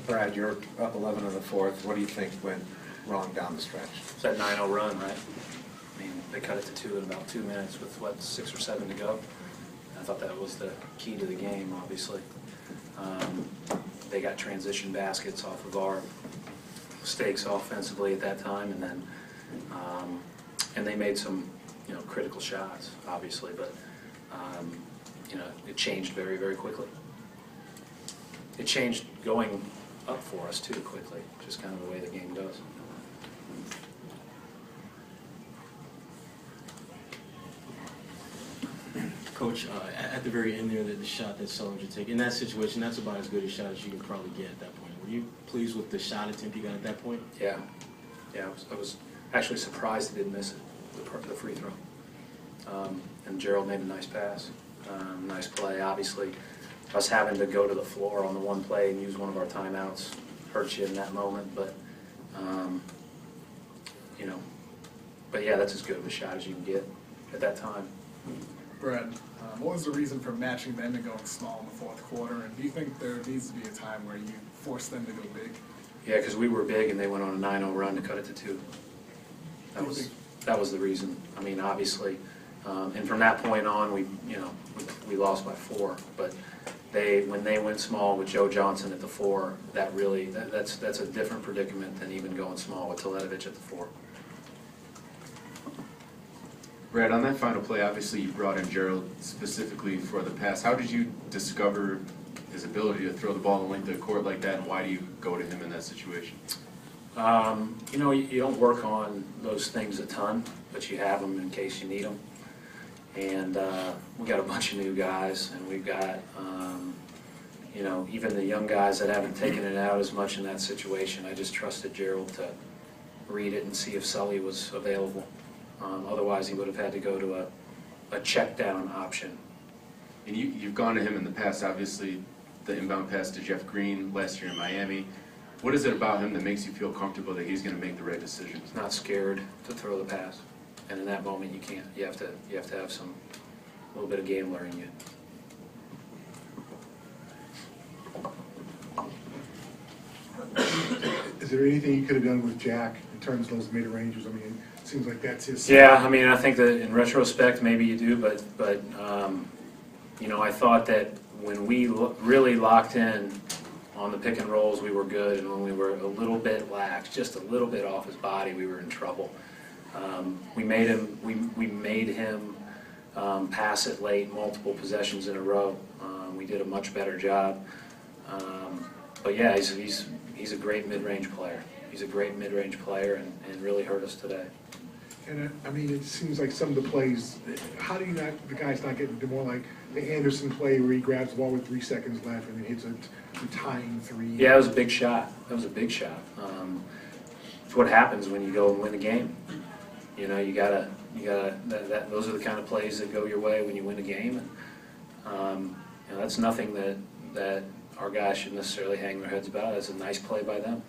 Brad, you're up 11 in the fourth. What do you think went wrong down the stretch? It's that 9-0 run, right? I mean, they cut it to 2 in about 2 minutes with, what, 6 or 7 to go. I thought that was the key to the game, obviously. They got transition baskets off of our mistakes offensively at that time, and then and they made some, critical shots, obviously, but it changed very, very quickly. It changed going up for us too quickly, just kind of the way the game does. Coach, at the very end there, the shot that Sullinger took, in that situation, that's about as good a shot as you can probably get at that point. Were you pleased with the shot attempt you got at that point? Yeah, I was actually surprised he didn't miss it, the free throw. And Gerald made a nice pass, nice play. Obviously, us having to go to the floor on the one play and use one of our timeouts hurts you in that moment, but but yeah, that's as good of a shot as you can get at that time. Brad, what was the reason for matching them and going small in the fourth quarter? And do you think there needs to be a time where you force them to go big? Yeah, because we were big and they went on a 9-0 run to cut it to 2. That was the reason. I mean, obviously, and from that point on, we lost by 4. But when they went small with Joe Johnson at the 4, that's a different predicament than even going small with Teletovich at the 4. Brad, on that final play, obviously you brought in Gerald specifically for the pass. How did you discover his ability to throw the ball the length of the court like that, and why do you go to him in that situation? You don't work on those things a ton, but you have them in case you need them. And we got a bunch of new guys, and we've got, even the young guys that haven't taken it out as much in that situation. I just trusted Gerald to read it and see if Sully was available. Otherwise, he would have had to go to a check down option. And you've gone to him in the past, obviously, the inbound pass to Jeff Green last year in Miami. What is it about him that makes you feel comfortable that he's going to make the right decision? He's not scared to throw the pass, and in that moment, you can't. You have to have a little bit of gambler in you. Is there anything you could have done with Jack in terms of those mid-rangers? I mean, it seems like that's his. Yeah, I mean, I think that in retrospect, maybe you do, but I thought that when we really locked in on the pick and rolls, we were good, and when we were a little bit lax, just a little bit off his body, we were in trouble. We made him pass it late, multiple possessions in a row. We did a much better job. But yeah, he's a great mid-range player. He's a great mid-range player, and really hurt us today. And I mean, it seems like some of the plays, how do the guys not get more like the Anderson play where he grabs the ball with 3 seconds left and hits a tying 3? Yeah, it was a big shot. That was a big shot. It's what happens when you go and win a game. You gotta. Those are the kind of plays that go your way when you win a game. And that's nothing that our guys should necessarily hang their heads about. It's a nice play by them.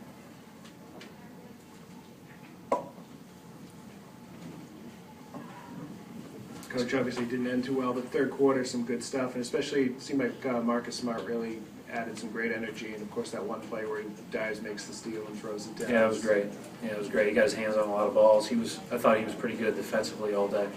Coach, obviously didn't end too well, but third quarter, some good stuff, and especially it seemed like Marcus Smart really added some great energy, and of course that one play where he dives, makes the steal, and throws it down. Yeah, it was great. Yeah, it was great. He got his hands on a lot of balls. I thought he was pretty good defensively all day.